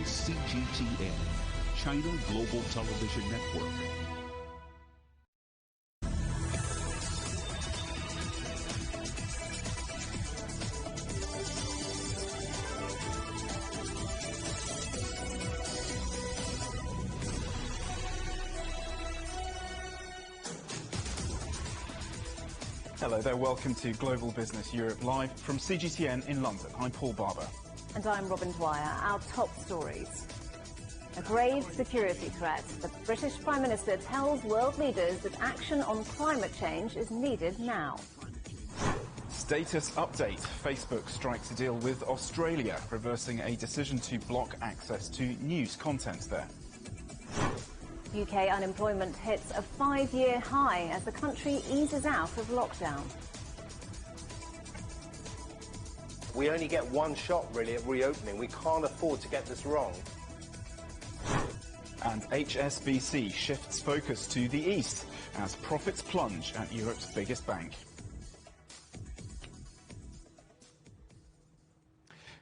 is CGTN, China Global Television Network. Hello there, welcome to Global Business Europe, live from CGTN in London. I'm Paul Barber. And I'm Robin Dwyer. Our top stories. A grave security threat. The British Prime Minister tells world leaders that action on climate change is needed now. Status update. Facebook strikes a deal with Australia, reversing a decision to block access to news content there. UK unemployment hits a 5-year high as the country eases out of lockdown. We only get one shot, really, at reopening. We can't afford to get this wrong. And HSBC shifts focus to the east as profits plunge at Europe's biggest bank.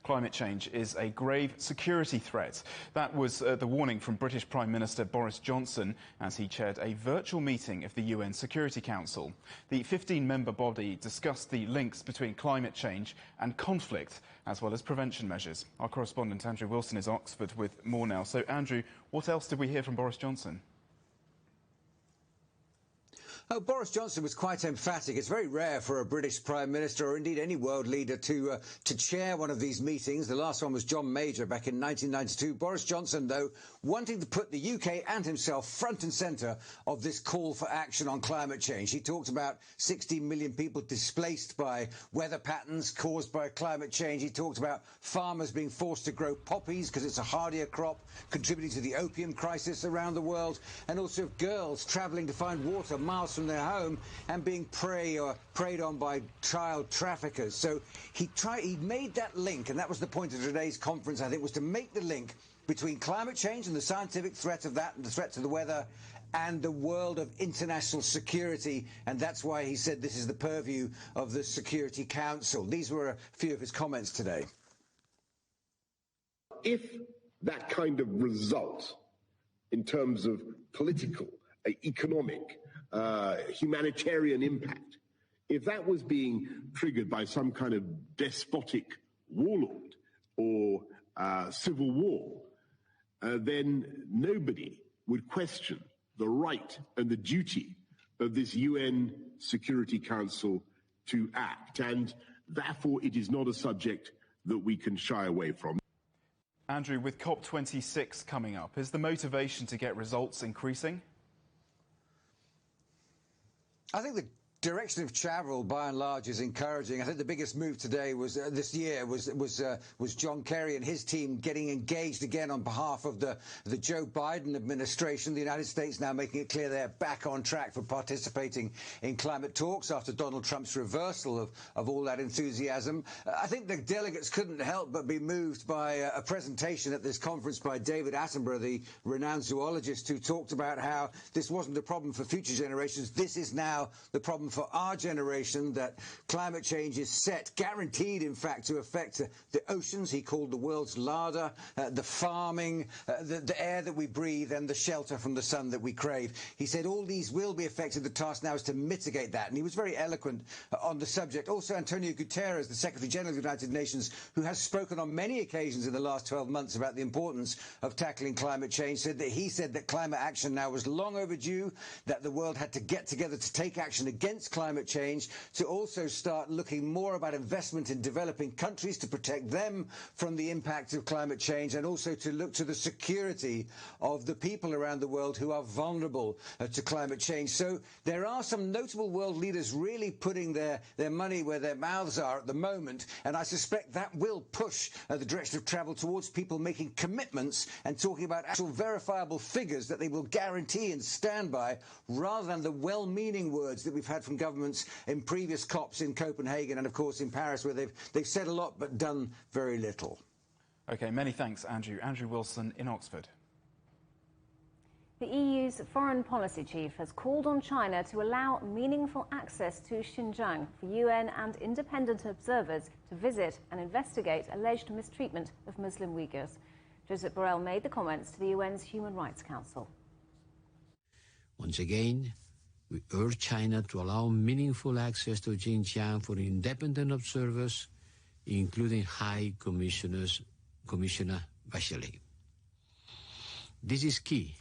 Climate change is a grave security threat. That was the warning from British Prime Minister Boris Johnson as he chaired a virtual meeting of the UN Security Council. The 15-member body discussed the links between climate change and conflict, as well as prevention measures. Our correspondent Andrew Wilson is in Oxford with more now. So, Andrew, what else did we hear from Boris Johnson? Oh, Boris Johnson was quite emphatic. It's very rare for a British Prime Minister or indeed any world leader to chair one of these meetings. The last one was John Major back in 1992. Boris Johnson, though, wanting to put the UK and himself front and centre of this call for action on climate change. He talked about 16 million people displaced by weather patterns caused by climate change. He talked about farmers being forced to grow poppies because it's a hardier crop, contributing to the opium crisis around the world, and also girls travelling to find water miles from their home and being preyed on by child traffickers. So he made that link, and that was the point of today's conference, I think, was to make the link between climate change and the scientific threat of that and the threat to the weather and the world of international security, and that's why he said this is the purview of the Security Council. These were a few of his comments today. If that kind of result in terms of political, economic, humanitarian impact, if that was being triggered by some kind of despotic warlord or civil war, then nobody would question the right and the duty of this UN Security Council to act, and therefore it is not a subject that we can shy away from. Andrew, with COP26 coming up, is the motivation to get results increasing? I think the direction of travel, by and large, is encouraging. I think the biggest move today was this year was John Kerry and his team getting engaged again on behalf of the Joe Biden administration. The United States now making it clear they're back on track for participating in climate talks after Donald Trump's reversal of all that enthusiasm. I think the delegates couldn't help but be moved by a presentation at this conference by David Attenborough, the renowned zoologist, who talked about how this wasn't a problem for future generations. This is now the problem for our generation, that climate change is guaranteed, in fact, to affect the oceans, he called the world's larder, the farming, the air that we breathe, and the shelter from the sun that we crave. He said all these will be affected. The task now is to mitigate that. And he was very eloquent on the subject. Also, Antonio Guterres, the Secretary General of the United Nations, who has spoken on many occasions in the last 12 months about the importance of tackling climate change, said that climate action now was long overdue, that the world had to get together to take action against climate change, to also start looking more about investment in developing countries to protect them from the impact of climate change, and also to look to the security of the people around the world who are vulnerable to climate change. So there are some notable world leaders really putting their money where their mouths are at the moment, and I suspect that will push the direction of travel towards people making commitments and talking about actual verifiable figures that they will guarantee and stand by, rather than the well-meaning words that we've had from governments in previous COPs in Copenhagen and, of course, in Paris, where they've said a lot but done very little. OK, many thanks, Andrew. Andrew Wilson in Oxford. The EU's foreign policy chief has called on China to allow meaningful access to Xinjiang for UN and independent observers to visit and investigate alleged mistreatment of Muslim Uyghurs. Josep Borrell made the comments to the UN's Human Rights Council. Once again, we urge China to allow meaningful access to Xinjiang for independent observers, including High Commissioner Bachelet. This is key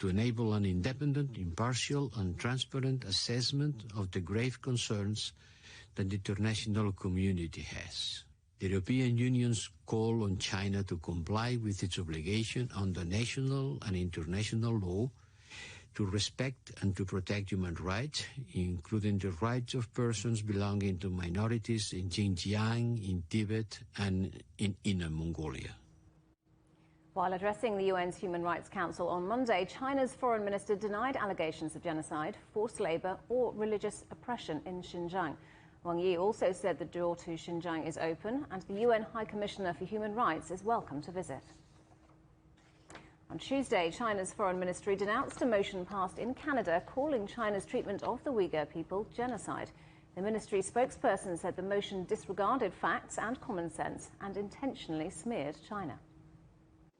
to enable an independent, impartial and transparent assessment of the grave concerns that the international community has. The European Union's call on China to comply with its obligation under national and international law to respect and to protect human rights, including the rights of persons belonging to minorities in Xinjiang, in Tibet and in Inner Mongolia. While addressing the UN's Human Rights Council on Monday, China's foreign minister denied allegations of genocide, forced labour or religious oppression in Xinjiang. Wang Yi also said the door to Xinjiang is open and the UN High Commissioner for Human Rights is welcome to visit. On Tuesday, China's foreign ministry denounced a motion passed in Canada calling China's treatment of the Uyghur people genocide. The ministry spokesperson said the motion disregarded facts and common sense and intentionally smeared China.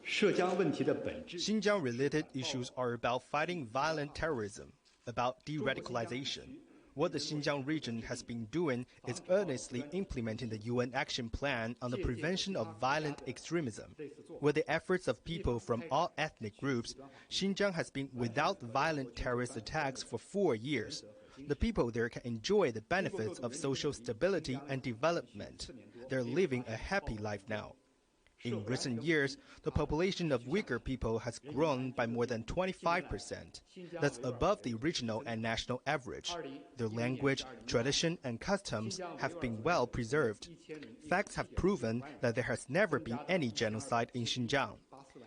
Xinjiang-related issues are about fighting violent terrorism, about de-radicalization. What the Xinjiang region has been doing is earnestly implementing the UN Action Plan on the prevention of violent extremism. With the efforts of people from all ethnic groups, Xinjiang has been without violent terrorist attacks for 4 years. The people there can enjoy the benefits of social stability and development. They're living a happy life now. In recent years, the population of Uyghur people has grown by more than 25%. That's above the regional and national average. Their language, tradition, and customs have been well preserved. Facts have proven that there has never been any genocide in Xinjiang.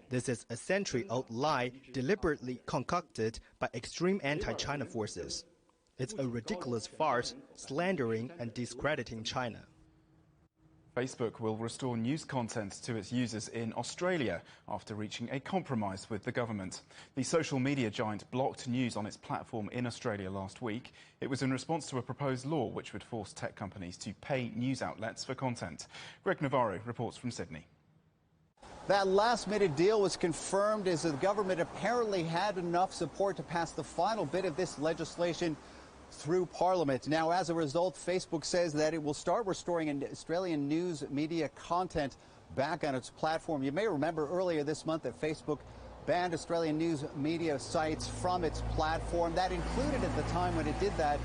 This is a century-old lie deliberately concocted by extreme anti-China forces. It's a ridiculous farce, slandering and discrediting China. Facebook will restore news content to its users in Australia after reaching a compromise with the government. The social media giant blocked news on its platform in Australia last week. It was in response to a proposed law which would force tech companies to pay news outlets for content. Greg Navarro reports from Sydney. That last-minute deal was confirmed as the government apparently had enough support to pass the final bit of this legislation through Parliament. Now, as a result, Facebook says that it will start restoring Australian news media content back on its platform. You may remember earlier this month that Facebook banned Australian news media sites from its platform. That included, at the time when it did that,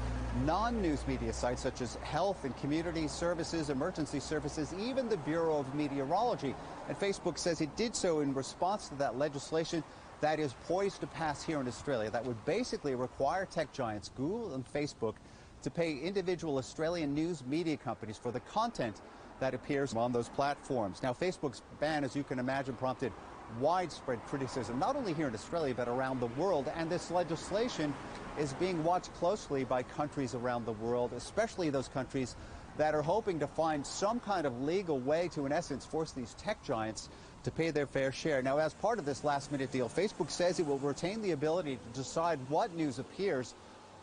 non-news media sites such as health and community services, emergency services, even the Bureau of Meteorology. And Facebook says it did so in response to that legislation that is poised to pass here in Australia that would basically require tech giants Google and Facebook to pay individual Australian news media companies for the content that appears on those platforms. Now, Facebook's ban, as you can imagine, prompted widespread criticism, not only here in Australia, but around the world. And this legislation is being watched closely by countries around the world, especially those countries that are hoping to find some kind of legal way to, in essence, force these tech giants to pay their fair share. Now, as part of this last-minute deal, Facebook says it will retain the ability to decide what news appears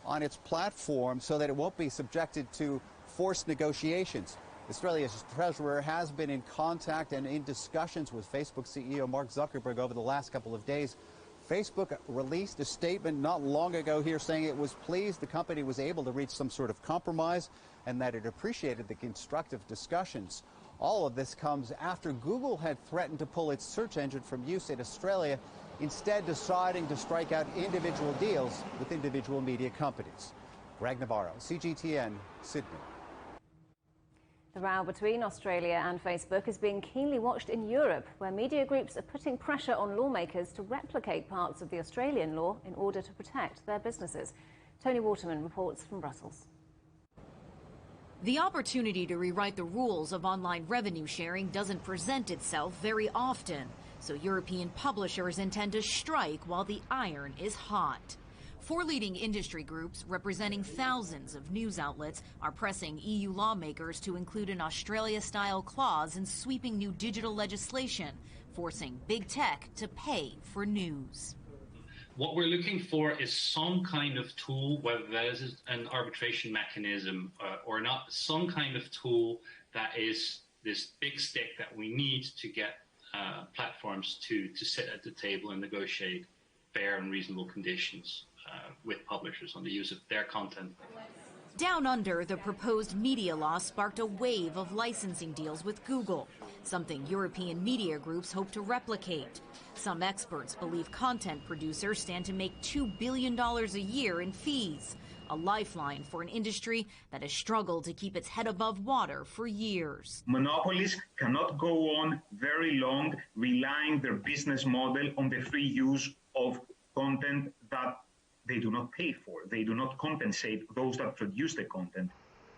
on its platform so that it won't be subjected to forced negotiations. Australia's treasurer has been in contact and in discussions with Facebook CEO Mark Zuckerberg over the last couple of days. Facebook released a statement not long ago here saying it was pleased the company was able to reach some sort of compromise and that it appreciated the constructive discussions. All of this comes after Google had threatened to pull its search engine from use in Australia, instead deciding to strike out individual deals with individual media companies. Greg Navarro, CGTN, Sydney. The row between Australia and Facebook is being keenly watched in Europe, where media groups are putting pressure on lawmakers to replicate parts of the Australian law in order to protect their businesses. Tony Waterman reports from Brussels. The opportunity to rewrite the rules of online revenue sharing doesn't present itself very often, so European publishers intend to strike while the iron is hot. 4 leading industry groups representing thousands of news outlets are pressing EU lawmakers to include an Australia-style clause in sweeping new digital legislation, forcing big tech to pay for news. What we're looking for is some kind of tool, whether that is an arbitration mechanism or not, some kind of tool that is this big stick that we need to get platforms to sit at the table and negotiate fair and reasonable conditions with publishers on the use of their content. Down under, the proposed media law sparked a wave of licensing deals with Google, something European media groups hope to replicate. Some experts believe content producers stand to make $2 billion a year in fees, a lifeline for an industry that has struggled to keep its head above water for years. Monopolies cannot go on very long relying their business model on the free use of content that they do not pay for. They do not compensate those that produce the content.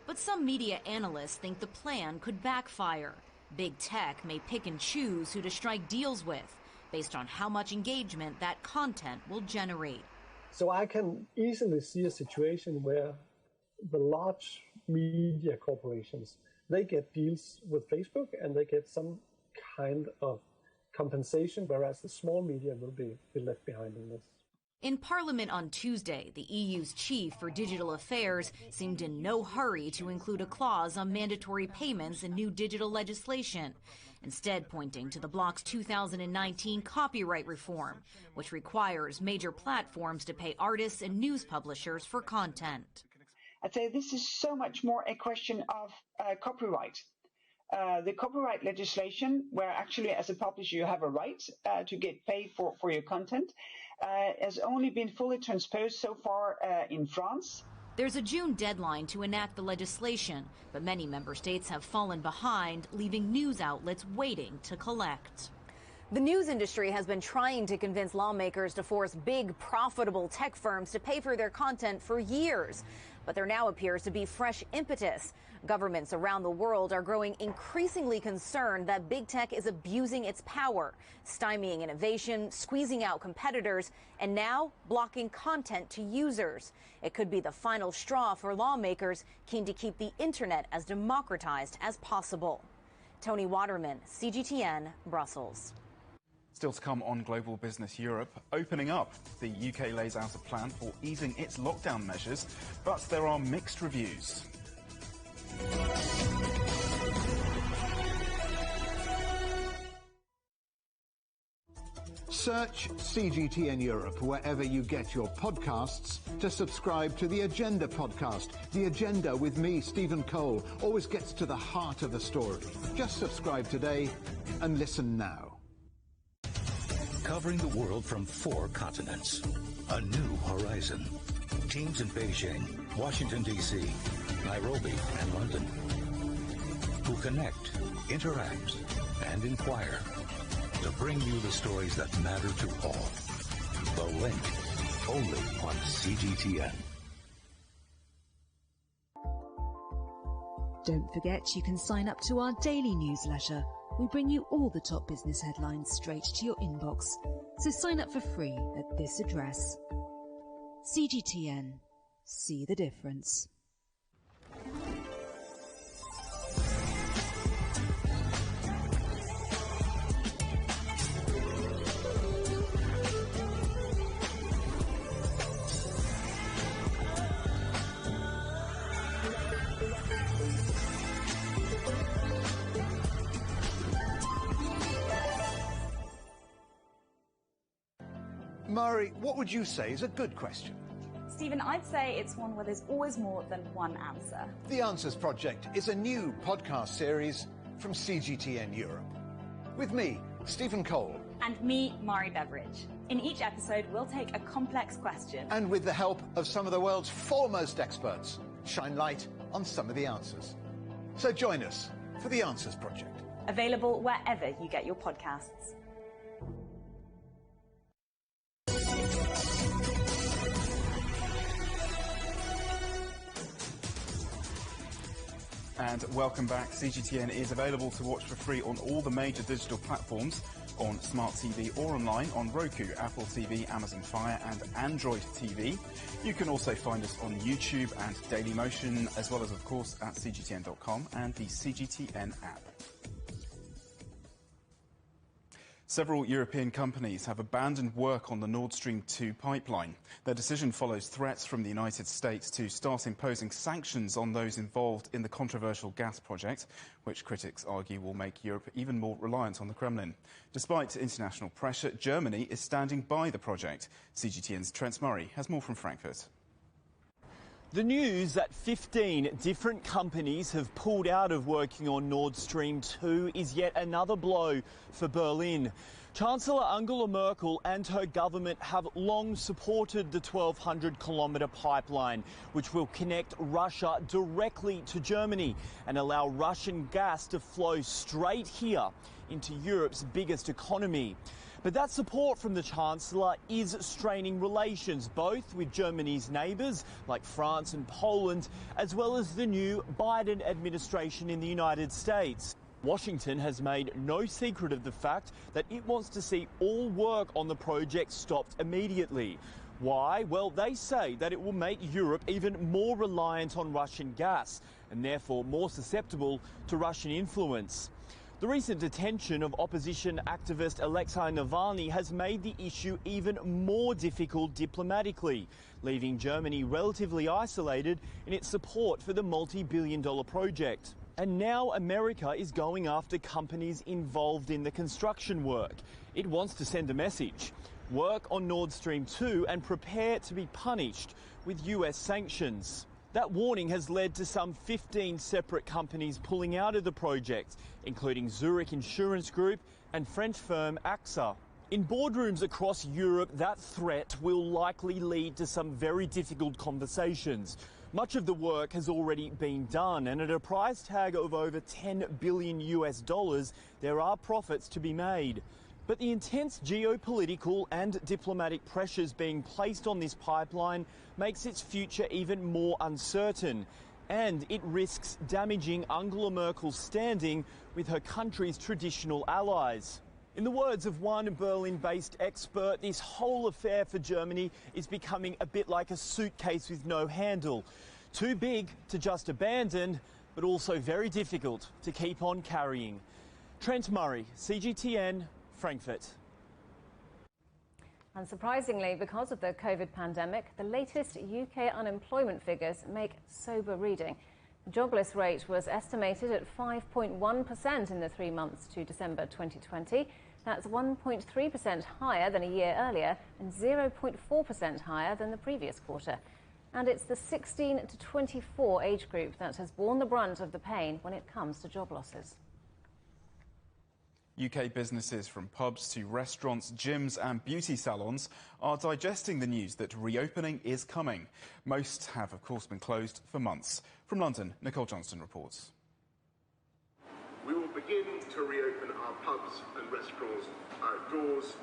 But some media analysts think the plan could backfire. Big tech may pick and choose who to strike deals with, based on how much engagement that content will generate. So I can easily see a situation where the large media corporations, they get deals with Facebook and they get some kind of compensation, whereas the small media will be left behind in this. In Parliament on Tuesday, the EU's chief for digital affairs seemed in no hurry to include a clause on mandatory payments in new digital legislation, instead pointing to the bloc's 2019 copyright reform, which requires major platforms to pay artists and news publishers for content. I'd say this is so much more a question of copyright. The copyright legislation, where actually as a publisher you have a right to get paid for your content, has only been fully transposed so far in France. There's a June deadline to enact the legislation, but many member states have fallen behind, leaving news outlets waiting to collect. The news industry has been trying to convince lawmakers to force big, profitable tech firms to pay for their content for years. But there now appears to be fresh impetus. Governments around the world are growing increasingly concerned that big tech is abusing its power, stymieing innovation, squeezing out competitors, and now blocking content to users. It could be the final straw for lawmakers keen to keep the internet as democratized as possible. Tony Waterman, CGTN, Brussels. Still to come on Global Business Europe, opening up. The UK lays out a plan for easing its lockdown measures, but there are mixed reviews. Search CGTN Europe wherever you get your podcasts to subscribe to The Agenda podcast. The Agenda with me, Stephen Cole, always gets to the heart of the story. Just subscribe today and listen now. Covering the world from 4 continents. A new horizon. Teams in Beijing, Washington, D.C., Nairobi, and London. Who connect, interact, and inquire to bring you the stories that matter to all. The Link, only on CGTN. Don't forget you can sign up to our daily newsletter. We bring you all the top business headlines straight to your inbox. So sign up for free at this address. CGTN. See the difference. Mari, what would you say is a good question? Stephen, I'd say it's one where there's always more than one answer. The Answers Project is a new podcast series from CGTN Europe. With me, Stephen Cole. And me, Mari Beveridge. In each episode, we'll take a complex question. And with the help of some of the world's foremost experts, shine light on some of the answers. So join us for The Answers Project. Available wherever you get your podcasts. And welcome back. CGTN is available to watch for free on all the major digital platforms, on smart TV or online on Roku, Apple TV, Amazon Fire and Android TV. You can also find us on YouTube and Dailymotion, as well as, of course, at cgtn.com and the CGTN app. Several European companies have abandoned work on the Nord Stream 2 pipeline. Their decision follows threats from the United States to start imposing sanctions on those involved in the controversial gas project, which critics argue will make Europe even more reliant on the Kremlin. Despite international pressure, Germany is standing by the project. CGTN's Trent Murray has more from Frankfurt. The news that 15 different companies have pulled out of working on Nord Stream 2 is yet another blow for Berlin. Chancellor Angela Merkel and her government have long supported the 1,200-kilometre pipeline, which will connect Russia directly to Germany and allow Russian gas to flow straight here into Europe's biggest economy. But that support from the Chancellor is straining relations, both with Germany's neighbours, like France and Poland, as well as the new Biden administration in the United States. Washington has made no secret of the fact that it wants to see all work on the project stopped immediately. Why? Well, they say that it will make Europe even more reliant on Russian gas and therefore more susceptible to Russian influence. The recent detention of opposition activist Alexei Navalny has made the issue even more difficult diplomatically, leaving Germany relatively isolated in its support for the multi-billion-dollar project. And now America is going after companies involved in the construction work. It wants to send a message: work on Nord Stream 2 and prepare to be punished with US sanctions. That warning has led to some 15 separate companies pulling out of the project, including Zurich Insurance Group and French firm AXA. In boardrooms across Europe, that threat will likely lead to some very difficult conversations. Much of the work has already been done, and at a price tag of over $10 billion US, there are profits to be made. But the intense geopolitical and diplomatic pressures being placed on this pipeline makes its future even more uncertain, and it risks damaging Angela Merkel's standing with her country's traditional allies. In the words of one Berlin-based expert, this whole affair for Germany is becoming a bit like a suitcase with no handle. Too big to just abandon, but also very difficult to keep on carrying. Trent Murray, CGTN, Frankfurt. Unsurprisingly, because of the COVID pandemic, the latest UK unemployment figures make sober reading. The jobless rate was estimated at 5.1% in the 3 months to December 2020. That's 1.3% higher than a year earlier and 0.4% higher than the previous quarter. And it's the 16 to 24 age group that has borne the brunt of the pain when it comes to job losses. UK businesses from pubs to restaurants, gyms and beauty salons are digesting the news that reopening is coming. Most have, of course, been closed for months. From London, Nicole Johnston reports. We will begin to reopen our pubs and restaurants outdoors.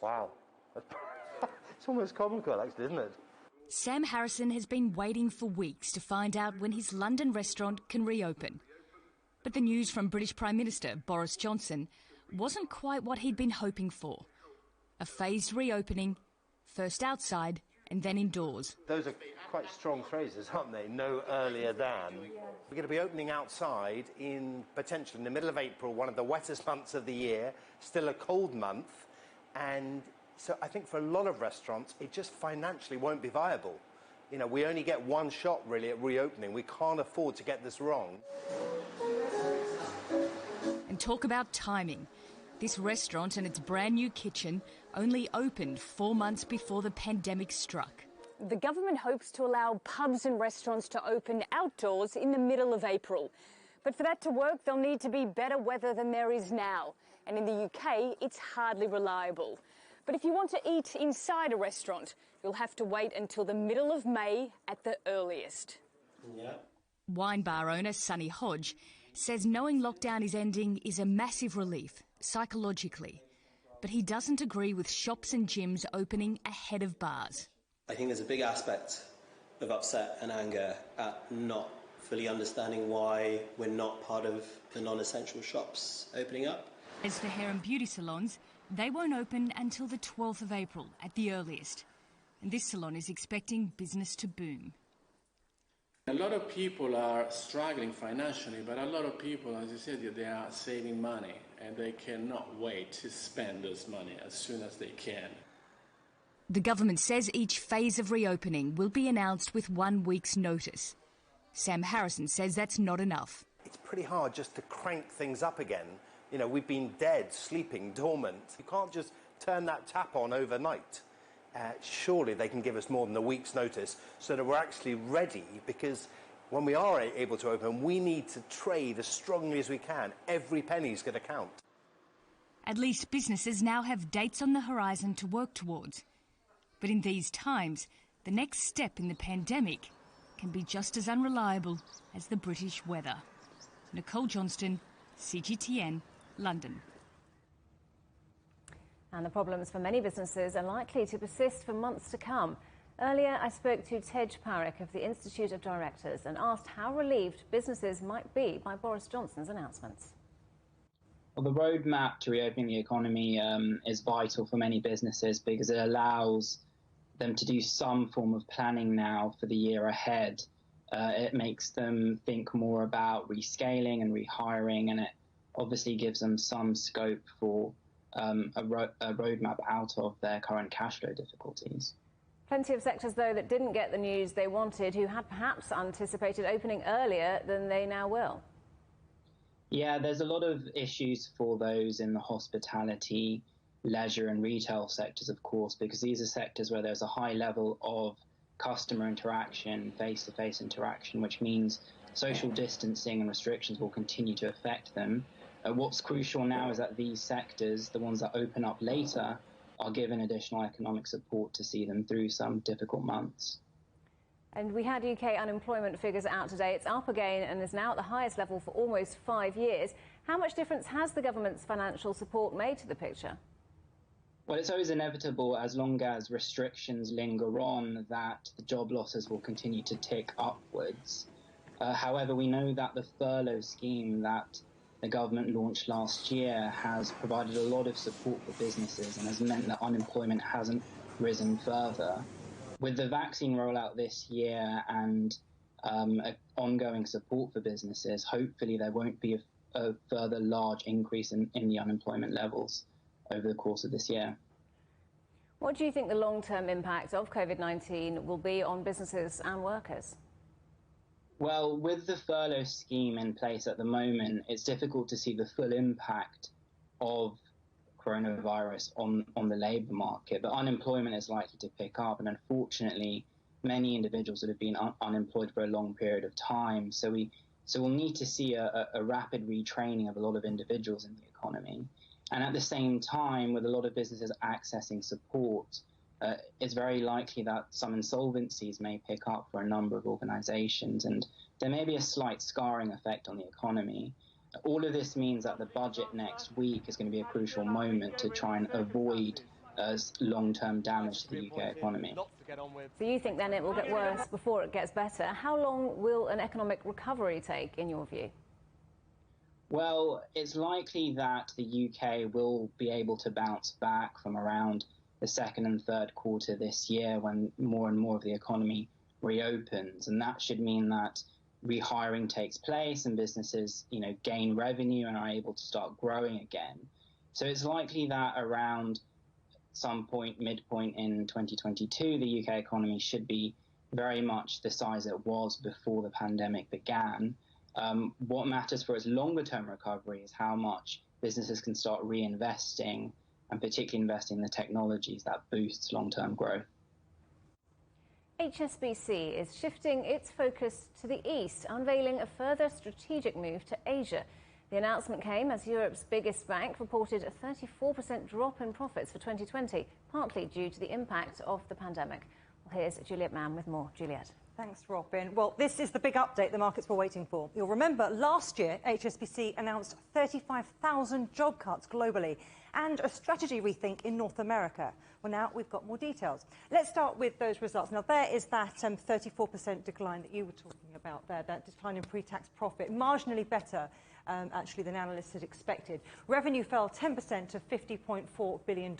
Wow. It's almost comical, actually, isn't it? Sam Harrison has been waiting for weeks to find out when his London restaurant can reopen. But the news from British Prime Minister Boris Johnson wasn't quite what he'd been hoping for. A phased reopening, first outside and then indoors. Those are quite strong phrases, aren't they? No earlier than. We're going to be opening outside in potentially in the middle of April, one of the wettest months of the year, still a cold month. And so I think for a lot of restaurants, it just financially won't be viable. You know, we only get one shot really at reopening. We can't afford to get this wrong. And talk about timing. This restaurant and its brand new kitchen only opened 4 months before the pandemic struck. The government hopes to allow pubs and restaurants to open outdoors in the middle of April. But for that to work, there'll need to be better weather than there is now. And in the UK, it's hardly reliable. But if you want to eat inside a restaurant, you'll have to wait until the middle of May at the earliest. Yeah. Wine bar owner Sonny Hodge says knowing lockdown is ending is a massive relief, psychologically. But he doesn't agree with shops and gyms opening ahead of bars. I think there's a big aspect of upset and anger at not fully understanding why we're not part of the non-essential shops opening up. As for hair and beauty salons, they won't open until the 12th of April at the earliest. And this salon is expecting business to boom. A lot of people are struggling financially, but a lot of people, as you said, they are saving money and they cannot wait to spend this money as soon as they can. The government says each phase of reopening will be announced with 1 week's notice. Sam Harrison says that's not enough. It's pretty hard just to crank things up again. You know, we've been dead, sleeping, dormant. You can't just turn that tap on overnight. Surely they can give us more than a week's notice so that we're actually ready, because when we are able to open, we need to trade as strongly as we can. Every penny's going to count. At least businesses now have dates on the horizon to work towards. But in these times, the next step in the pandemic can be just as unreliable as the British weather. Nicole Johnston, CGTN, London. And the problems for many businesses are likely to persist for months to come. Earlier, I spoke to Tej Parekh of the Institute of Directors and asked how relieved businesses might be by Boris Johnson's announcements. Well, the roadmap to reopening the economy is vital for many businesses because it allows them to do some form of planning now for the year ahead. It makes them think more about rescaling and rehiring, and it obviously gives them some scope for a roadmap out of their current cash flow difficulties. Plenty of sectors, though, that didn't get the news they wanted, who had perhaps anticipated opening earlier than they now will. Yeah, there's a lot of issues for those in the hospitality, leisure and retail sectors, of course, because these are sectors where there's a high level of customer interaction, face-to-face interaction, which means social distancing and restrictions will continue to affect them. What's crucial now is that these sectors, the ones that open up later, are given additional economic support to see them through some difficult months. And we had UK unemployment figures out today. It's up again and is now at the highest level for almost 5 years. How much difference has the government's financial support made to the picture? Well, it's always inevitable, as long as restrictions linger on, that the job losses will continue to tick upwards. However, we know that the furlough scheme that the government launched last year has provided a lot of support for businesses and has meant that unemployment hasn't risen further. With the vaccine rollout this year and ongoing support for businesses, hopefully there won't be a further large increase in the unemployment levels over the course of this year. What do you think the long-term impact of COVID-19 will be on businesses and workers? Well, with the furlough scheme in place at the moment, it's difficult to see the full impact of coronavirus on the labour market, but unemployment is likely to pick up, and unfortunately many individuals that have been unemployed for a long period of time. So we'll need to see a rapid retraining of a lot of individuals in the economy. And at the same time, with a lot of businesses accessing support, it's very likely that some insolvencies may pick up for a number of organisations, and there may be a slight scarring effect on the economy. All of this means that the budget next week is going to be a crucial moment to try and avoid long-term damage to the UK economy. So you think then it will get worse before it gets better. How long will an economic recovery take, in your view? Well, it's likely that the UK will be able to bounce back from around the second and third quarter this year when more and more of the economy reopens. And that should mean that rehiring takes place and businesses, gain revenue and are able to start growing again. So it's likely that around some point, midpoint in 2022, the UK economy should be very much the size it was before the pandemic began. What matters for its longer-term recovery is how much businesses can start reinvesting, and particularly investing in the technologies that boosts long-term growth. HSBC is shifting its focus to the east, unveiling a further strategic move to Asia. The announcement came as Europe's biggest bank reported a 34% drop in profits for 2020, partly due to the impact of the pandemic. Well, here's Juliet Mann with more. Juliet. Thanks, Robin. Well, this is the big update the markets were waiting for. You'll remember last year, HSBC announced 35,000 job cuts globally and a strategy rethink in North America. Well, now we've got more details. Let's start with those results. Now, there is that 34% decline that you were talking about there, that decline in pre-tax profit, marginally better actually, than analysts had expected. Revenue fell 10% to $50.4 billion.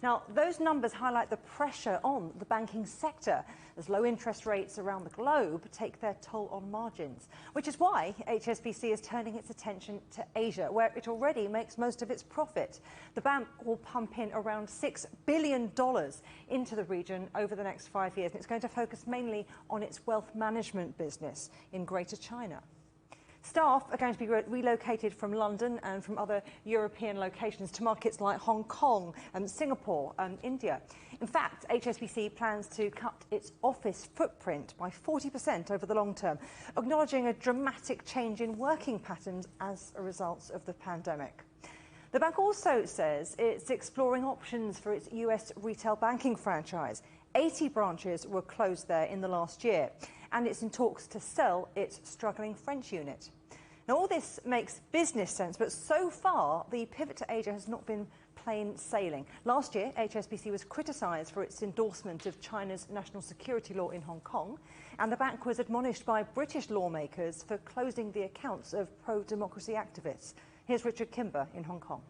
Now, those numbers highlight the pressure on the banking sector as low interest rates around the globe take their toll on margins, which is why HSBC is turning its attention to Asia, where it already makes most of its profit. The bank will pump in around $6 billion into the region over the next 5 years, and it's going to focus mainly on its wealth management business in Greater China. Staff are going to be relocated from London and from other European locations to markets like Hong Kong and Singapore and India. In fact, HSBC plans to cut its office footprint by 40% over the long term, acknowledging a dramatic change in working patterns as a result of the pandemic. The bank also says it's exploring options for its US retail banking franchise. 80 branches were closed there in the last year, and it's in talks to sell its struggling French unit. Now, all this makes business sense, but so far, the pivot to Asia has not been plain sailing. Last year, HSBC was criticised for its endorsement of China's national security law in Hong Kong, and the bank was admonished by British lawmakers for closing the accounts of pro-democracy activists. Here's Richard Kimber in Hong Kong.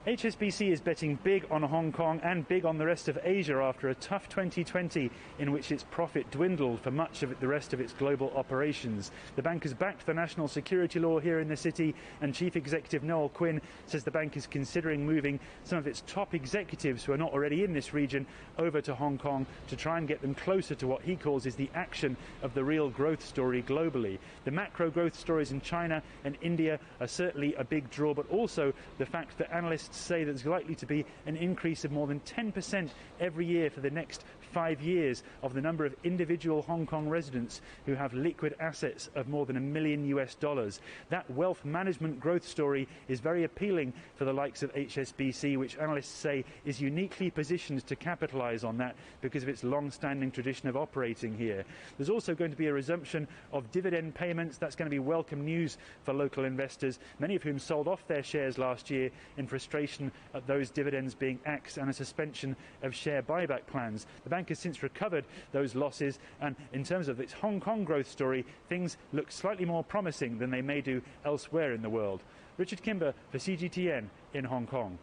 HSBC is betting big on Hong Kong and big on the rest of Asia after a tough 2020 in which its profit dwindled for much of the rest of its global operations. The bank has backed the national security law here in the city, and Chief Executive Noel Quinn says the bank is considering moving some of its top executives who are not already in this region over to Hong Kong to try and get them closer to what he calls is the action of the real growth story globally. The macro growth stories in China and India are certainly a big draw, but also the fact that analysts say that there's likely to be an increase of more than 10% every year for the next 5 years of the number of individual Hong Kong residents who have liquid assets of more than $1 million. That wealth management growth story is very appealing for the likes of HSBC, which analysts say is uniquely positioned to capitalise on that because of its long-standing tradition of operating here. There's also going to be a resumption of dividend payments. That's going to be welcome news for local investors, many of whom sold off their shares last year in frustration at those dividends being axed and a suspension of share buyback plans. The bank has since recovered those losses, and in terms of its Hong Kong growth story, things look slightly more promising than they may do elsewhere in the world. Richard Kimber for CGTN in Hong Kong.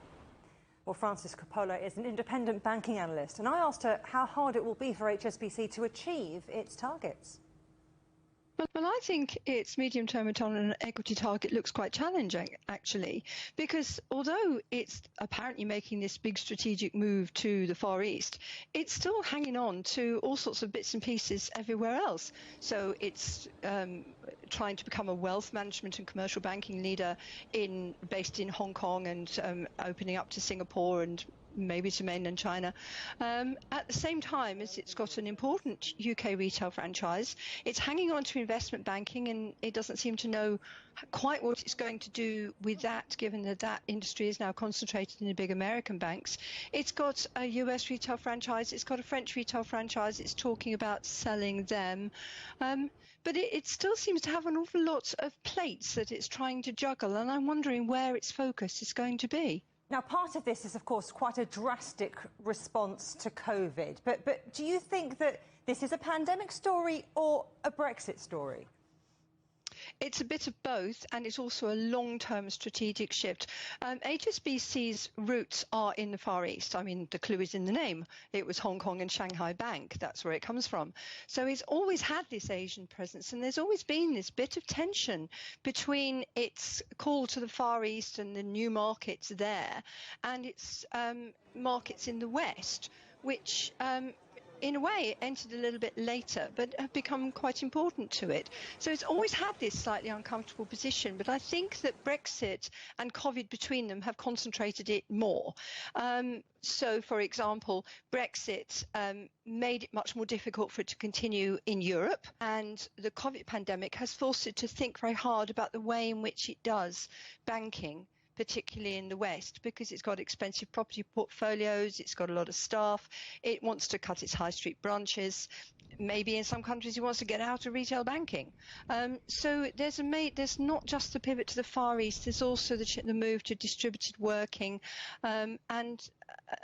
Well, Francis Coppola is an independent banking analyst, and I asked her how hard it will be for HSBC to achieve its targets. Well, I think its medium-term return on equity target looks quite challenging, actually, because although it's apparently making this big strategic move to the Far East, it's still hanging on to all sorts of bits and pieces everywhere else. So it's trying to become a wealth management and commercial banking leader based in Hong Kong and opening up to Singapore and maybe to mainland China. At the same time as it's got an important UK retail franchise, it's hanging on to investment banking, and it doesn't seem to know quite what it's going to do with that, given that that industry is now concentrated in the big American banks. It's got a US retail franchise, it's got a French retail franchise, it's talking about selling them. But it still seems to have an awful lot of plates that it's trying to juggle, and I'm wondering where its focus is going to be. Now, part of this is, of course, quite a drastic response to COVID. But do you think that this is a pandemic story or a Brexit story? It's a bit of both, and it's also a long-term strategic shift. HSBC's roots are in the Far East. I mean, the clue is in the name. It was Hong Kong and Shanghai Bank. That's where it comes from. So it's always had this Asian presence, and there's always been this bit of tension between its call to the Far East and the new markets there and its markets in the West, which in a way entered a little bit later, but have become quite important to it. So it's always had this slightly uncomfortable position, but I think that Brexit and COVID between them have concentrated it more. So, for example, Brexit made it much more difficult for it to continue in Europe, and the COVID pandemic has forced it to think very hard about the way in which it does banking, particularly in the West, because it's got expensive property portfolios, it's got a lot of staff, it wants to cut its high street branches, maybe in some countries it wants to get out of retail banking. So there's not just the pivot to the Far East, there's also the move to distributed working, and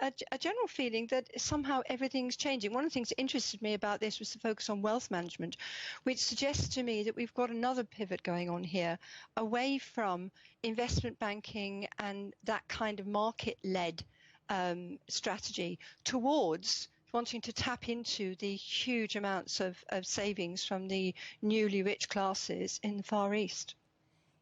a general feeling that somehow everything's changing. One of the things that interested me about this was the focus on wealth management, which suggests to me that we've got another pivot going on here, away from investment banking and that kind of market-led strategy towards wanting to tap into the huge amounts of savings from the newly rich classes in the Far East.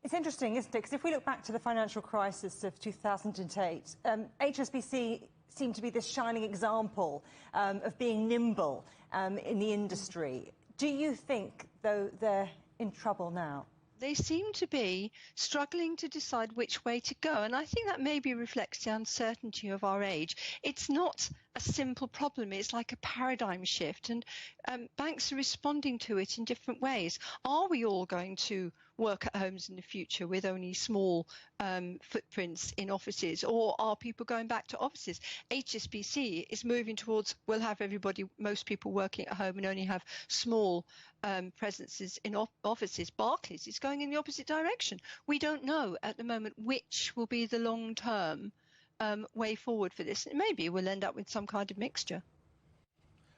It's interesting, isn't it? Because if we look back to the financial crisis of 2008, HSBC seemed to be this shining example of being nimble in the industry. Do you think, though, they're in trouble now? They seem to be struggling to decide which way to go, and I think that maybe reflects the uncertainty of our age. It's not a simple problem, it's like a paradigm shift, and banks are responding to it in different ways. Are we all going to work at homes in the future with only small footprints in offices, or are people going back to offices? HSBC is moving towards, we'll have most people working at home and only have small presences in offices. Barclays is going in the opposite direction. We don't know at the moment which will be the long-term way forward for this. Maybe we'll end up with some kind of mixture.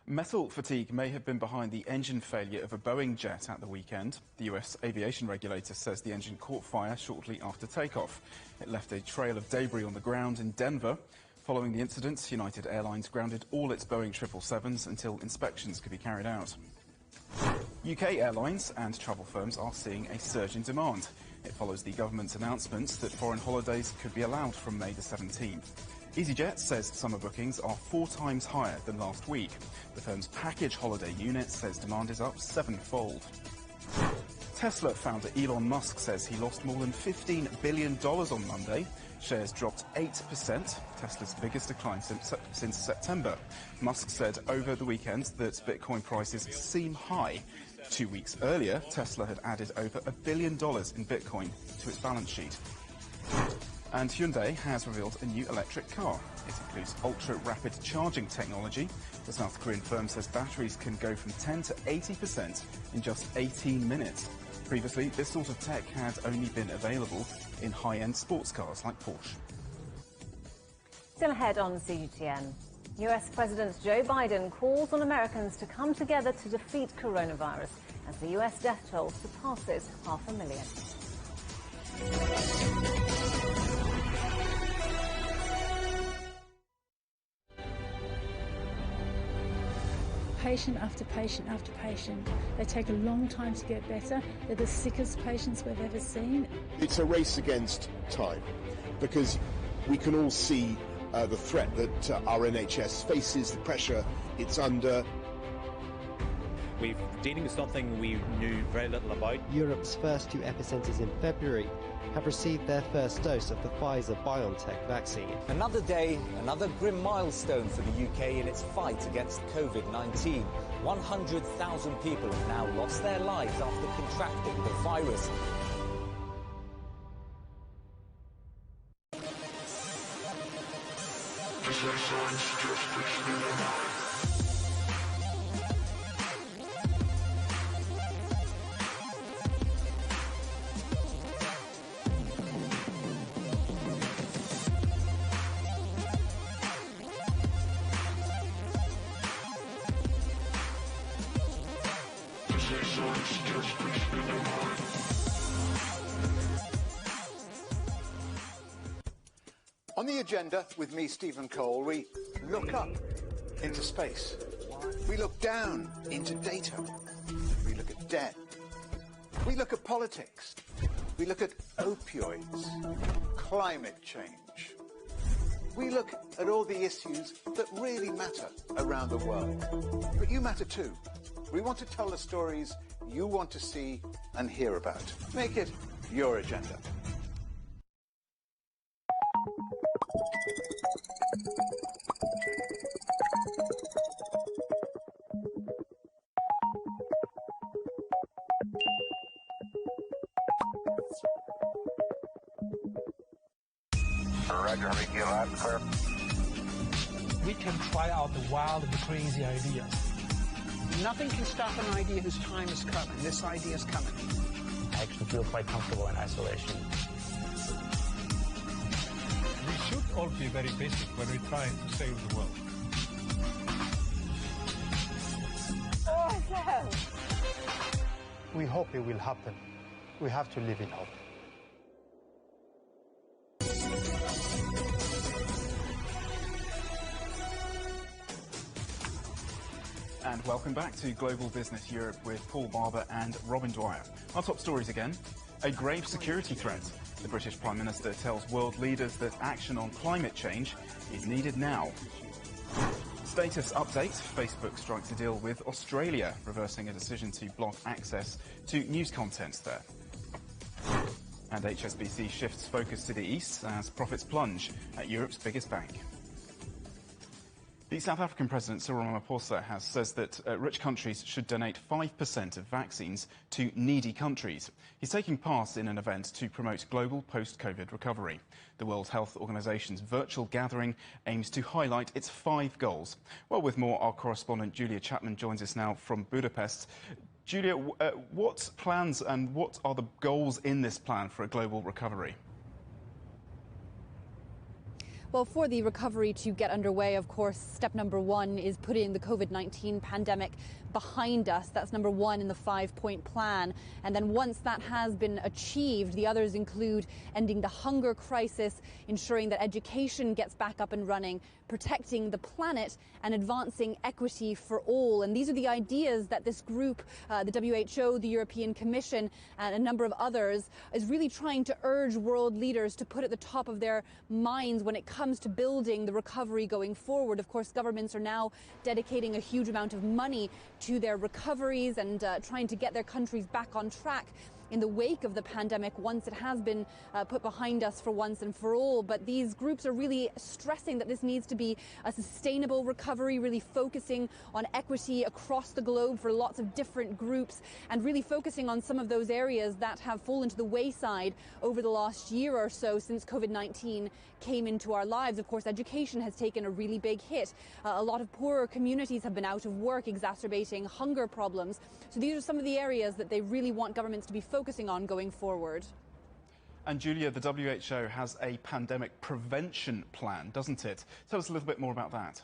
Metal fatigue may have been behind the engine failure of a Boeing jet at the weekend. The US aviation regulator says the engine caught fire shortly after takeoff. It left a trail of debris on the ground in Denver. Following the incident, United Airlines grounded all its Boeing 777s until inspections could be carried out. UK airlines and travel firms are seeing a surge in demand. It follows the government's announcements that foreign holidays could be allowed from May the 17th. EasyJet says summer bookings are 4 times higher than last week. The firm's package holiday unit says demand is up 7-fold. Tesla founder Elon Musk says he lost more than $15 billion on Monday. Shares dropped 8%, Tesla's biggest decline since September. Musk said over the weekend that Bitcoin prices seem high. 2 weeks earlier, Tesla had added over $1 billion in Bitcoin to its balance sheet. And Hyundai has revealed a new electric car. It includes ultra-rapid charging technology. The South Korean firm says batteries can go from 10 to 80% in just 18 minutes. Previously, this sort of tech had only been available in high-end sports cars like Porsche. Still ahead on CGTN. US President Joe Biden calls on Americans to come together to defeat coronavirus as the US death toll surpasses 500,000. Patient after patient after patient. They take a long time to get better. They're the sickest patients we've ever seen. It's a race against time because we can all see the threat that our NHS faces, the pressure it's under. We're dealing with something we knew very little about. Europe's first 2 epicentres in February have received their first dose of the Pfizer-BioNTech vaccine. Another day, another grim milestone for the UK in its fight against COVID-19. 100,000 people have now lost their lives after contracting the virus. On the agenda with me, Stephen Cole, we look up into space. We look down into data. We look at debt. We look at politics. We look at opioids, climate change. We look at all the issues that really matter around the world. But you matter too. We want to tell the stories you want to see and hear about. Make it your agenda. Roger, make you loud and clear. We can try out the wild and crazy ideas. Nothing can stop an idea whose time is coming. This idea is coming. I actually feel quite comfortable in isolation. We should all be very basic when we try to save the world. We hope it will happen. We have to live in hope. And welcome back to Global Business Europe with Paul Barber and Robin Dwyer. Our top stories again. A grave security threat. The British Prime Minister tells world leaders that action on climate change is needed now. Status update. Facebook strikes a deal with Australia, reversing a decision to block access to news content there. And HSBC shifts focus to the east as profits plunge at Europe's biggest bank. The South African President Cyril Ramaphosa says that rich countries should donate 5% of vaccines to needy countries. He's taking part in an event to promote global post-COVID recovery. The World Health Organization's virtual gathering aims to highlight its 5 goals. Well, with more, our correspondent Julia Chapman joins us now from Budapest. Julia, what plans and what are the goals in this plan for a global recovery? Well, for the recovery to get underway, of course, step number 1 is putting the COVID-19 pandemic behind us. That's number 1 in the 5-point plan. And then once that has been achieved, the others include ending the hunger crisis, ensuring that education gets back up and running, protecting the planet, and advancing equity for all. And these are the ideas that this group, the WHO, the European Commission, and a number of others, is really trying to urge world leaders to put at the top of their minds when it comes to building the recovery going forward. Of course, governments are now dedicating a huge amount of money to their recoveries and trying to get their countries back on track in the wake of the pandemic once it has been put behind us for once and for all. But these groups are really stressing that this needs to be a sustainable recovery, really focusing on equity across the globe for lots of different groups and really focusing on some of those areas that have fallen to the wayside over the last year or so since COVID-19 came into our lives. Of course, education has taken a really big hit. A lot of poorer communities have been out of work, exacerbating hunger problems. So these are some of the areas that they really want governments to be focusing on going forward. And Julia, the WHO has a pandemic prevention plan, doesn't it? Tell us a little bit more about that.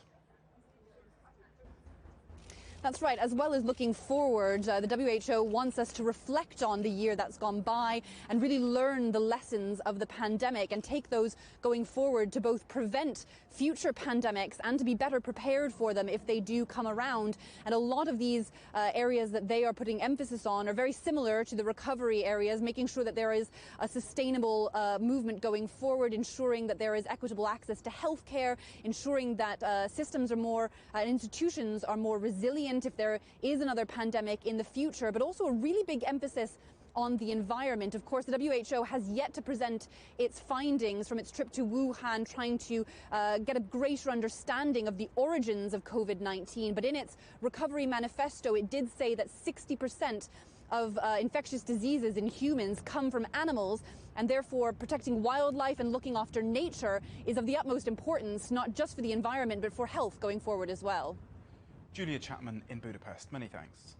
That's right. As well as looking forward, the WHO wants us to reflect on the year that's gone by and really learn the lessons of the pandemic and take those going forward to both prevent future pandemics and to be better prepared for them if they do come around. And a lot of these areas that they are putting emphasis on are very similar to the recovery areas, making sure that there is a sustainable movement going forward, ensuring that there is equitable access to healthcare, ensuring that systems are more, institutions are more resilient if there is another pandemic in the future, but also a really big emphasis on the environment. Of course, the WHO has yet to present its findings from its trip to Wuhan, trying to get a greater understanding of the origins of COVID-19. But in its recovery manifesto, it did say that 60% of infectious diseases in humans come from animals, and therefore protecting wildlife and looking after nature is of the utmost importance, not just for the environment, but for health going forward as well. Julia Chapman in Budapest. Many thanks.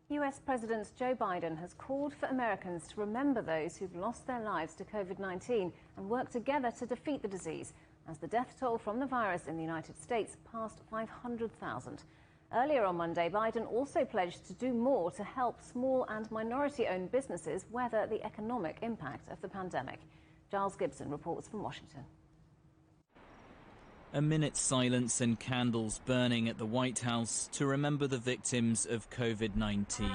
US President Joe Biden has called for Americans to remember those who've lost their lives to COVID-19 and work together to defeat the disease, as the death toll from the virus in the United States passed 500,000. Earlier on Monday, Biden also pledged to do more to help small and minority-owned businesses weather the economic impact of the pandemic. Giles Gibson reports from Washington. A minute's silence and candles burning at the White House to remember the victims of COVID-19.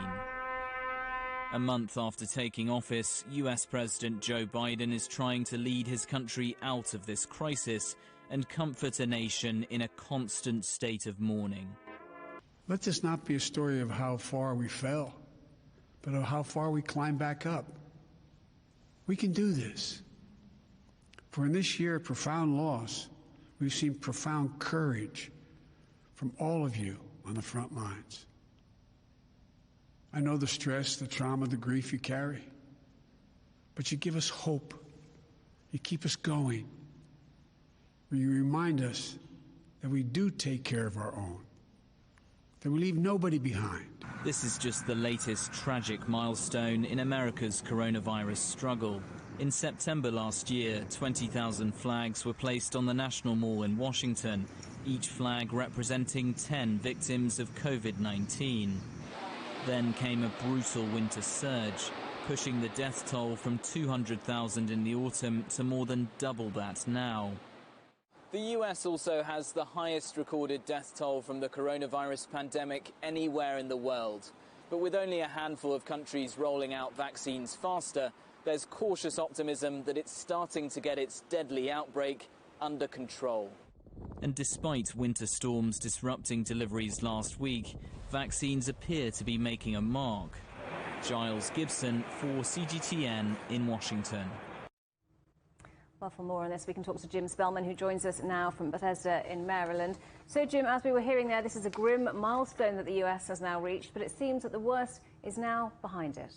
A month after taking office, US President Joe Biden is trying to lead his country out of this crisis and comfort a nation in a constant state of mourning. Let this not be a story of how far we fell, but of how far we climbed back up. We can do this. For in this year of profound loss, we've seen profound courage from all of you on the front lines. I know the stress, the trauma, the grief you carry, but you give us hope. You keep us going. You remind us that we do take care of our own, that we leave nobody behind. This is just the latest tragic milestone in America's coronavirus struggle. In September last year, 20,000 flags were placed on the National Mall in Washington, each flag representing 10 victims of COVID-19. Then came a brutal winter surge, pushing the death toll from 200,000 in the autumn to more than double that now. The US also has the highest recorded death toll from the coronavirus pandemic anywhere in the world. But with only a handful of countries rolling out vaccines faster, there's cautious optimism that it's starting to get its deadly outbreak under control. And despite winter storms disrupting deliveries last week, vaccines appear to be making a mark. Giles Gibson for CGTN in Washington. Well, for more on this, we can talk to Jim Spellman, who joins us now from Bethesda in Maryland. So, Jim, as we were hearing there, this is a grim milestone that the US has now reached, but it seems that the worst is now behind it.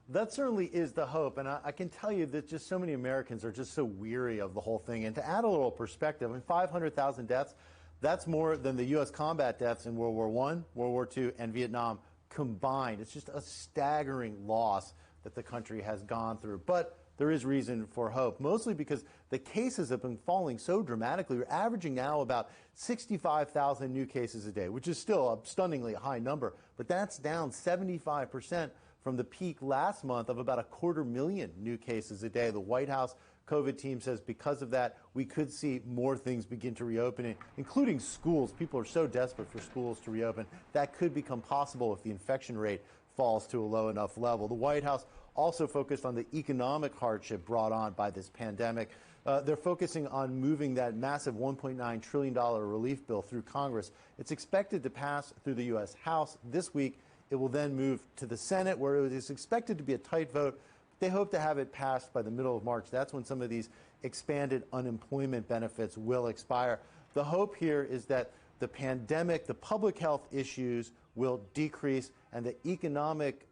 That certainly is the hope, and I can tell you that just so many Americans are just so weary of the whole thing. And to add a little perspective, 500,000 deaths, that's more than the U.S. combat deaths in World War I, World War II, and Vietnam combined. It's just a staggering loss that the country has gone through. But there is reason for hope, mostly because the cases have been falling so dramatically. We're averaging now about 65,000 new cases a day, which is still a stunningly high number, but that's down 75% from the peak last month of about 250,000 new cases a day. The White House COVID team says because of that, we could see more things begin to reopen, including schools. People are so desperate for schools to reopen. That could become possible if the infection rate falls to a low enough level. The White House also focused on the economic hardship brought on by this pandemic. They're focusing on moving that massive $1.9 trillion relief bill through Congress. It's expected to pass through the U.S. House this week. It will then move to the Senate, where it is expected to be a tight vote. They hope to have it passed by the middle of March. That's when some of these expanded unemployment benefits will expire. The hope here is that the pandemic, the public health issues will decrease, and the economic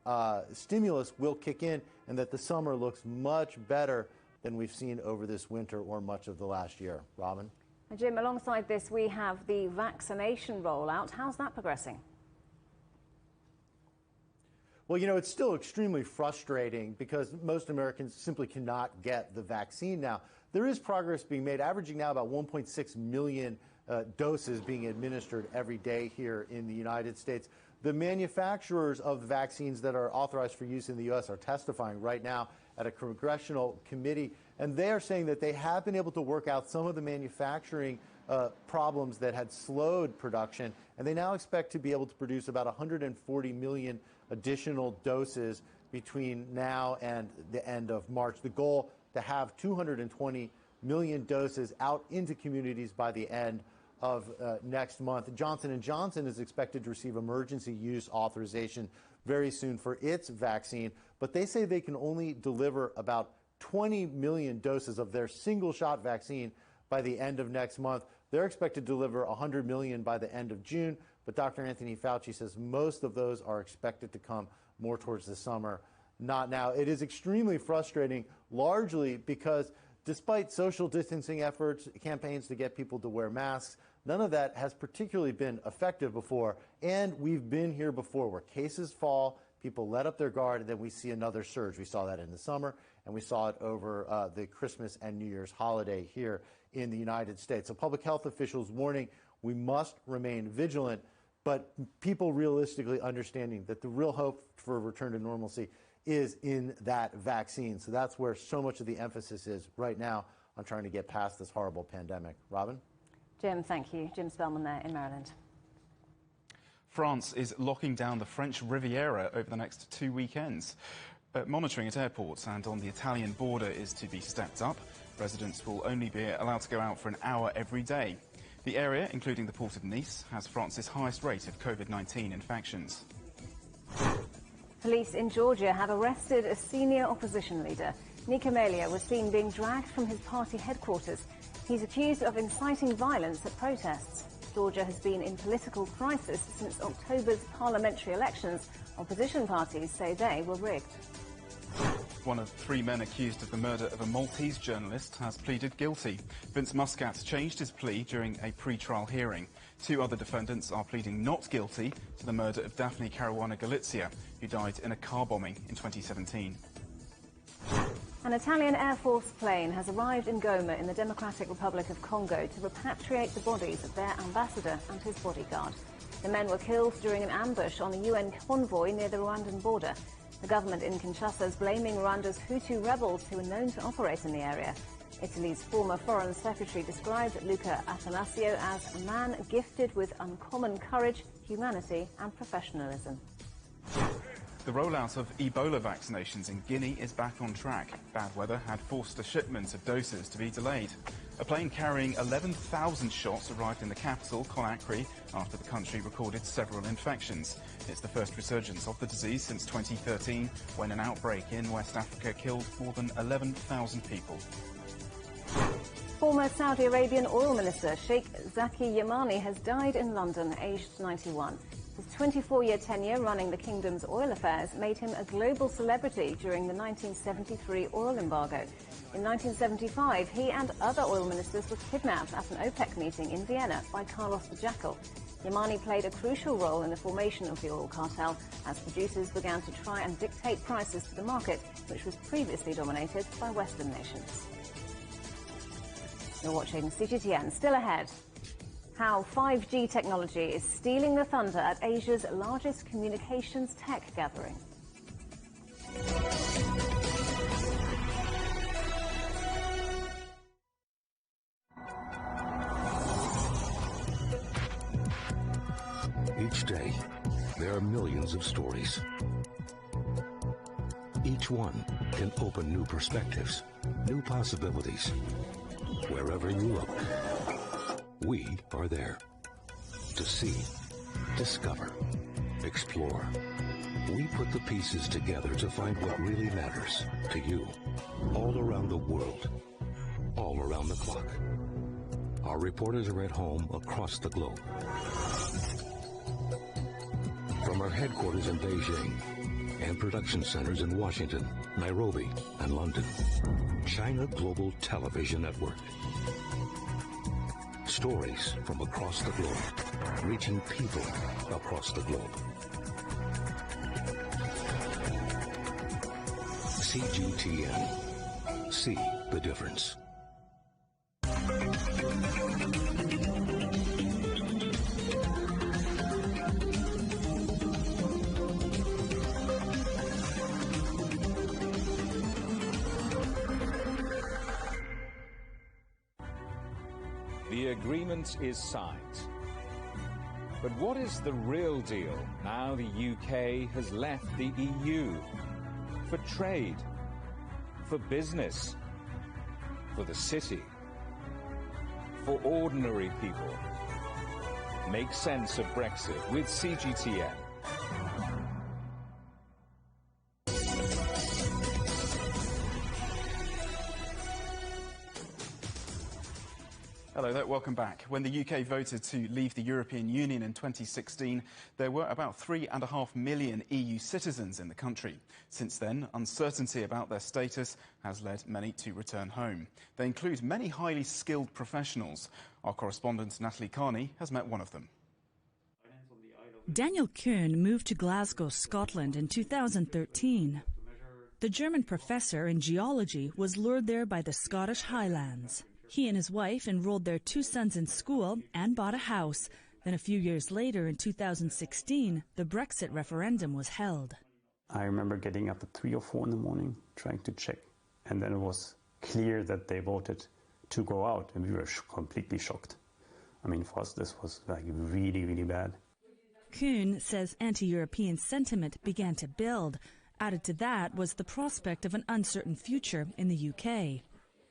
stimulus will kick in, and that the summer looks much better than we've seen over this winter or much of the last year. Robin? And Jim, alongside this, we have the vaccination rollout. How's that progressing? Well, you know, it's still extremely frustrating because most Americans simply cannot get the vaccine now. There is progress being made, averaging now about 1.6 million doses being administered every day here in the United States. The manufacturers of the vaccines that are authorized for use in the U.S. are testifying right now at a congressional committee, and they are saying that they have been able to work out some of the manufacturing problems that had slowed production, and they now expect to be able to produce about 140 million additional doses between now and the end of March. The goal to have 220 million doses out into communities by the end of next month. Johnson & Johnson is expected to receive emergency use authorization very soon for its vaccine, but they say they can only deliver about 20 million doses of their single-shot vaccine by the end of next month. They're expected to deliver 100 million by the end of June, but Dr. Anthony Fauci says most of those are expected to come more towards the summer, not now. It is extremely frustrating, largely because despite social distancing efforts, campaigns to get people to wear masks, none of that has particularly been effective before. And we've been here before where cases fall, people let up their guard, and then we see another surge. We saw that in the summer, and we saw it over the Christmas and New Year's holiday here in the United States. So public health officials warning we must remain vigilant, but people realistically understanding that the real hope for a return to normalcy is in that vaccine. So that's where so much of the emphasis is right now on trying to get past this horrible pandemic. Robin? Jim, thank you. Jim Spellman there in Maryland. France is locking down the French Riviera over the next 2 weekends. Monitoring at airports and on the Italian border is to be stepped up. Residents will only be allowed to go out for an hour every day. The area, including the port of Nice, has France's highest rate of COVID-19 infections. Police in Georgia have arrested a senior opposition leader. Nika Melia was seen being dragged from his party headquarters. He's accused of inciting violence at protests. Georgia has been in political crisis since October's parliamentary elections. Opposition parties say they were rigged. One of 3 men accused of the murder of a Maltese journalist has pleaded guilty. Vince Muscat changed his plea during a pre-trial hearing. Two other defendants are pleading not guilty to the murder of Daphne Caruana Galizia, who died in a car bombing in 2017. An Italian Air Force plane has arrived in Goma in the Democratic Republic of Congo to repatriate the bodies of their ambassador and his bodyguard. The men were killed during an ambush on a UN convoy near the Rwandan border. The government in Kinshasa is blaming Rwanda's Hutu rebels who are known to operate in the area. Italy's former Foreign Secretary described Luca Attanasio as a man gifted with uncommon courage, humanity and professionalism. The rollout of Ebola vaccinations in Guinea is back on track. Bad weather had forced a shipment of doses to be delayed. A plane carrying 11,000 shots arrived in the capital, Conakry, after the country recorded several infections. It's the first resurgence of the disease since 2013, when an outbreak in West Africa killed more than 11,000 people. Former Saudi Arabian oil minister Sheikh Zaki Yamani has died in London, aged 91. His 24-year tenure running the kingdom's oil affairs made him a global celebrity during the 1973 oil embargo. In 1975, he and other oil ministers were kidnapped at an OPEC meeting in Vienna by Carlos the Jackal. Yamani played a crucial role in the formation of the oil cartel as producers began to try and dictate prices to the market, which was previously dominated by Western nations. You're watching CGTN. Still ahead, how 5G technology is stealing the thunder at Asia's largest communications tech gathering. Each day, there are millions of stories. Each one can open new perspectives, new possibilities. Wherever you look, we are there to see, discover, explore. We put the pieces together to find what really matters to you, all around the world, all around the clock. Our reporters are at home across the globe. From our headquarters in Beijing and production centers in Washington, Nairobi, and London, China Global Television Network. Stories from across the globe, reaching people across the globe. CGTN. See the difference. The agreement is signed. But what is the real deal now the UK has left the EU? For trade, for business, for the city, for ordinary people. Make sense of Brexit with CGTN. Hello there, welcome back. When the UK voted to leave the European Union in 2016, there were about 3.5 million EU citizens in the country. Since then, uncertainty about their status has led many to return home. They include many highly skilled professionals. Our correspondent Natalie Carney has met one of them. Daniel Kuhn moved to Glasgow, Scotland in 2013. The German professor in geology was lured there by the Scottish Highlands. He and his wife enrolled their 2 sons in school and bought a house. Then a few years later, in 2016, the Brexit referendum was held. I remember getting up at 3 or 4 in the morning, trying to check. And then it was clear that they voted to go out, and we were completely shocked. I mean, for us, this was like really, really bad. Kuhn says anti-European sentiment began to build. Added to that was the prospect of an uncertain future in the UK.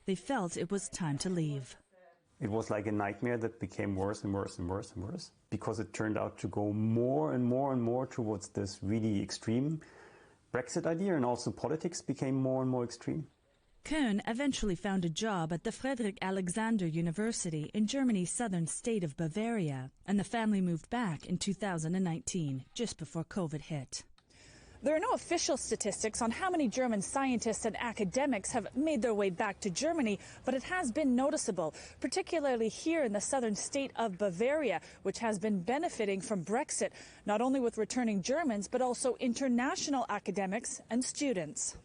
They felt it was time to leave. It was like a nightmare that became worse and worse and worse and worse, because it turned out to go more and more and more towards this really extreme Brexit idea, and also politics became more and more extreme. Kuhn eventually found a job at the Friedrich Alexander University in Germany's southern state of Bavaria, and the family moved back in 2019, just before COVID hit. There are no official statistics on how many German scientists and academics have made their way back to Germany, but it has been noticeable, particularly here in the southern state of Bavaria, which has been benefiting from Brexit, not only with returning Germans, but also international academics and students.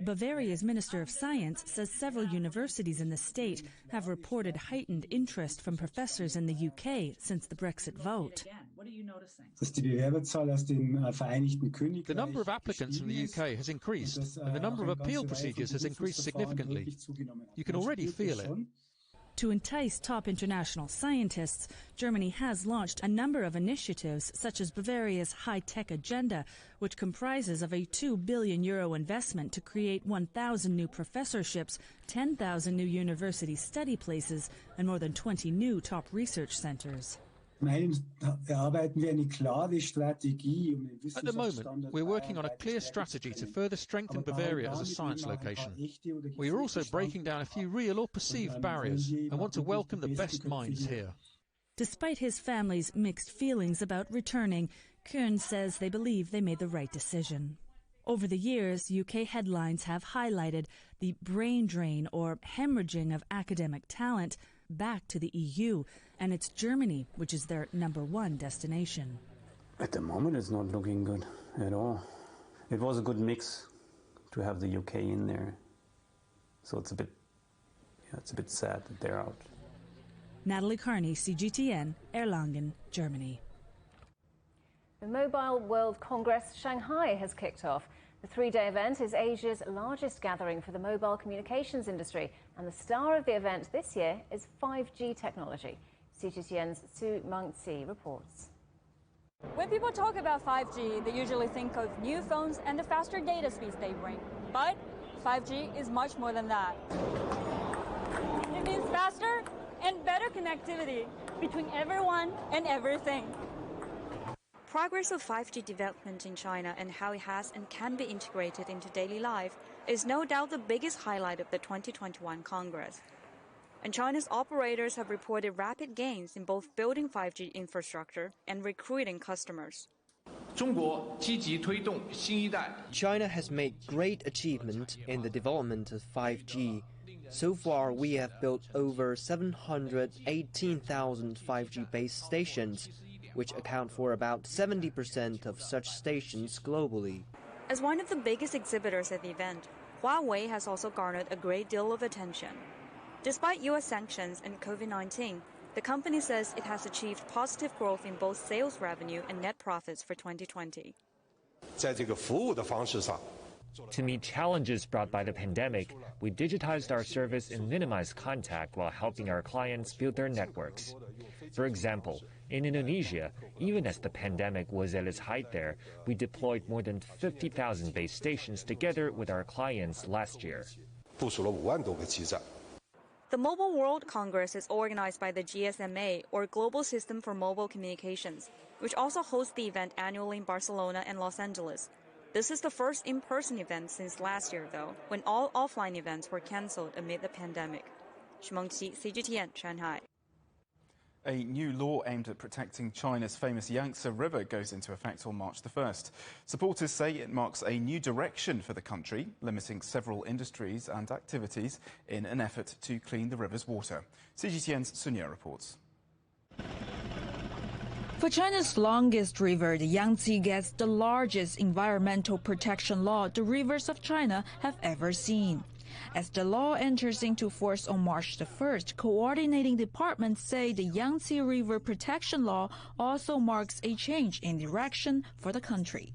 Bavaria's Minister of Science says several universities in the state have reported heightened interest from professors in the UK since the Brexit vote. What are you noticing? The number of applicants from the UK has increased, and the number of appeal procedures has increased significantly. You can already feel it. To entice top international scientists, Germany has launched a number of initiatives, such as Bavaria's high-tech agenda, which comprises of a €2 billion investment to create 1,000 new professorships, 10,000 new university study places, and more than 20 new top research centers. At the moment, we're working on a clear strategy to further strengthen Bavaria as a science location. We are also breaking down a few real or perceived barriers and want to welcome the best minds here. Despite his family's mixed feelings about returning, Kuhn says they believe they made the right decision. Over the years, UK headlines have highlighted the brain drain or hemorrhaging of academic talent back to the EU, and it's Germany, which is their #1 destination. At the moment, it's not looking good at all. It was a good mix to have the UK in there, so it's a bit sad that they're out. Natalie Carney, CGTN, Erlangen, Germany. The Mobile World Congress Shanghai has kicked off. The three-day event is Asia's largest gathering for the mobile communications industry, and the star of the event this year is 5G technology. CGTN's Su Mengzi reports. When people talk about 5G, they usually think of new phones and the faster data speeds they bring. But 5G is much more than that. It means faster and better connectivity between everyone and everything. Progress of 5G development in China and how it has and can be integrated into daily life is no doubt the biggest highlight of the 2021 Congress. And China's operators have reported rapid gains in both building 5G infrastructure and recruiting customers. China has made great achievement in the development of 5G. So far, we have built over 718,000 5G base stations, which account for about 70% of such stations globally. As one of the biggest exhibitors at the event, Huawei has also garnered a great deal of attention. Despite U.S. sanctions and COVID-19, the company says it has achieved positive growth in both sales revenue and net profits for 2020. To meet challenges brought by the pandemic, we digitized our service and minimized contact while helping our clients build their networks. For example, in Indonesia, even as the pandemic was at its height there, we deployed more than 50,000 base stations together with our clients last year. The Mobile World Congress is organized by the GSMA, or Global System for Mobile Communications, which also hosts the event annually in Barcelona and Los Angeles. This is the first in-person event since last year, though, when all offline events were cancelled amid the pandemic. Su Mengzi, CGTN, Shanghai. A new law aimed at protecting China's famous Yangtze River goes into effect on March the 1st. Supporters say it marks a new direction for the country, limiting several industries and activities in an effort to clean the river's water. CGTN's Sunya reports. For China's longest river, the Yangtze gets the largest environmental protection law the rivers of China have ever seen. As the law enters into force on March the 1st, coordinating departments say the Yangtze River Protection Law also marks a change in direction for the country.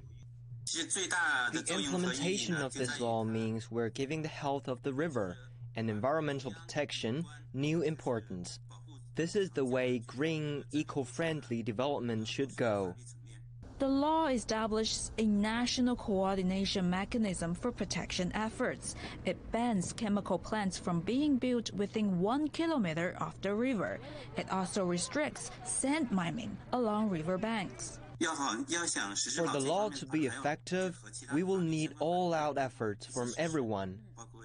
The implementation of this law means we're giving the health of the river and environmental protection new importance. This is the way green, eco-friendly development should go. The law establishes a national coordination mechanism for protection efforts. It bans chemical plants from being built within 1 kilometer of the river. It also restricts sand mining along river banks. For the law to be effective, we will need all-out efforts from everyone.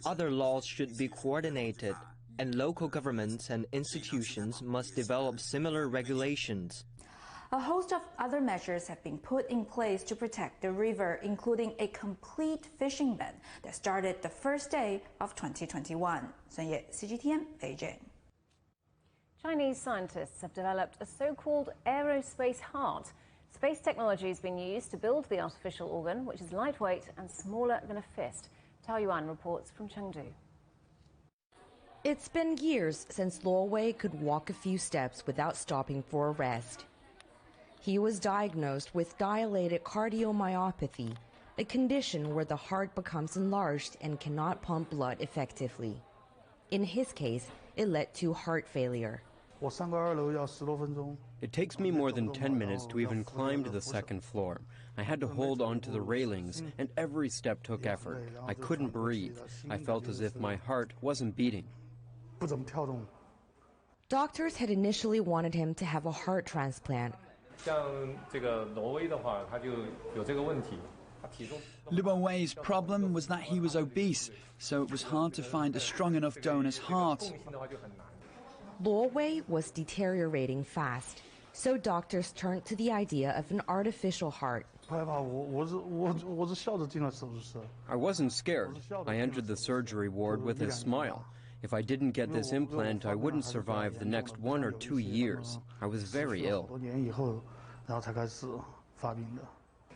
Other laws should be coordinated, and local governments and institutions must develop similar regulations. A host of other measures have been put in place to protect the river, including a complete fishing ban that started the first day of 2021. Sun Ye, CGTN, Beijing. Chinese scientists have developed a so-called aerospace heart. Space technology has been used to build the artificial organ, which is lightweight and smaller than a fist. Tao Yuan reports from Chengdu. It's been years since Luo Wei could walk a few steps without stopping for a rest. He was diagnosed with dilated cardiomyopathy, a condition where the heart becomes enlarged and cannot pump blood effectively. In his case, it led to heart failure. It takes me more than 10 minutes to even climb to the second floor. I had to hold on to the railings, and every step took effort. I couldn't breathe. I felt as if my heart wasn't beating. Doctors had initially wanted him to have a heart transplant. Luo Wei's problem was that he was obese, so it was hard to find a strong enough donor's heart. Luo Wei was deteriorating fast, so doctors turned to the idea of an artificial heart. I wasn't scared. I entered the surgery ward with a smile. If I didn't get this implant, I wouldn't survive the next 1 or 2 years. I was very ill.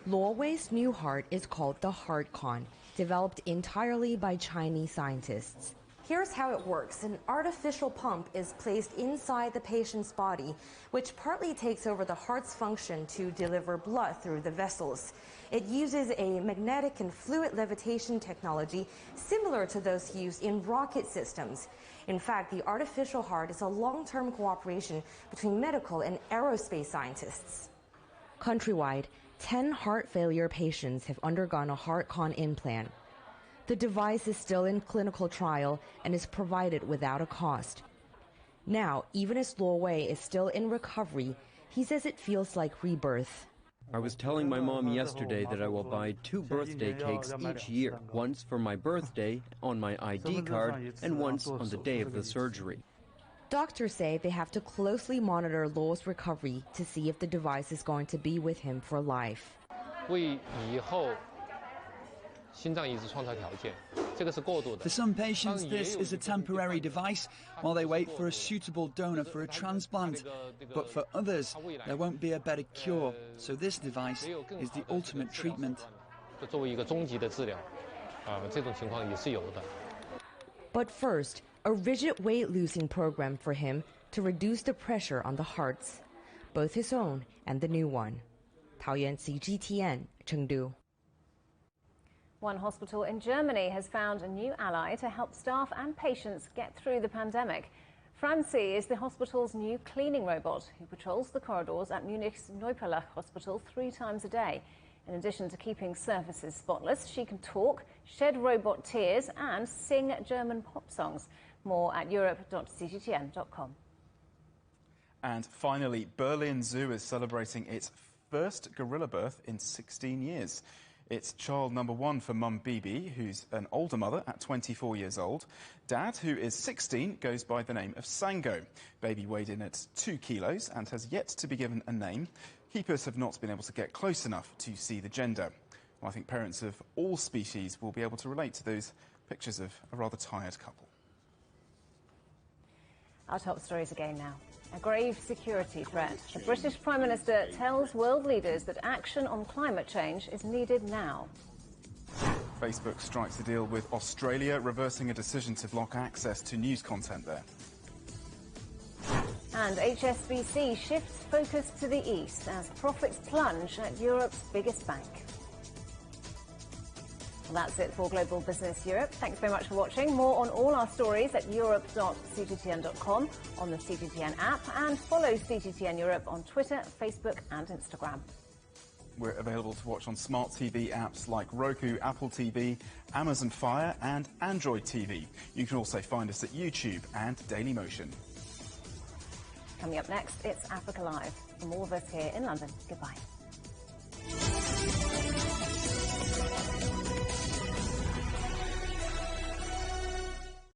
Luo Wei's new heart is called the HeartCon, developed entirely by Chinese scientists. Here's how it works. An artificial pump is placed inside the patient's body, which partly takes over the heart's function to deliver blood through the vessels. It uses a magnetic and fluid levitation technology similar to those used in rocket systems. In fact, the artificial heart is a long-term cooperation between medical and aerospace scientists. Countrywide, 10 heart failure patients have undergone a HeartCon implant. The device is still in clinical trial and is provided without a cost. Now, even as Luo Wei is still in recovery, he says it feels like rebirth. I was telling my mom yesterday that I will buy 2 birthday cakes each year, once for my birthday, on my ID card, and once on the day of the surgery. Doctors say they have to closely monitor Luo's recovery to see if the device is going to be with him for life. For some patients, this is a temporary device while they wait for a suitable donor for a transplant. But for others, there won't be a better cure, so this device is the ultimate treatment. But first, a rigid weight-losing program for him to reduce the pressure on the hearts, both his own and the new one. Tao Yuan, CGTN, Chengdu. One hospital in Germany has found a new ally to help staff and patients get through the pandemic. Francie is the hospital's new cleaning robot who patrols the corridors at Munich's Neuperlach Hospital 3 times a day. In addition to keeping surfaces spotless, she can talk, shed robot tears and sing German pop songs. More at europe.cgtn.com. And finally, Berlin Zoo is celebrating its first gorilla birth in 16 years. It's child number 1 for mum Bibi, who's an older mother at 24 years old. Dad, who is 16, goes by the name of Sango. Baby weighed in at 2 kilos and has yet to be given a name. Keepers have not been able to get close enough to see the gender. Well, I think parents of all species will be able to relate to those pictures of a rather tired couple. Our top stories again now. A grave security threat. The British Prime Minister tells world leaders that action on climate change is needed now. Facebook strikes a deal with Australia, reversing a decision to block access to news content there. And HSBC shifts focus to the east as profits plunge at Europe's biggest bank. Well, that's it for Global Business Europe. Thanks very much for watching. More on all our stories at europe.cgtn.com, on the CGTN app, and follow CGTN Europe on Twitter, Facebook and Instagram. We're available to watch on smart TV apps like Roku, Apple TV, Amazon Fire and Android TV. You can also find us at YouTube and Dailymotion. Coming up next, it's Africa Live. From all of us here in London, goodbye.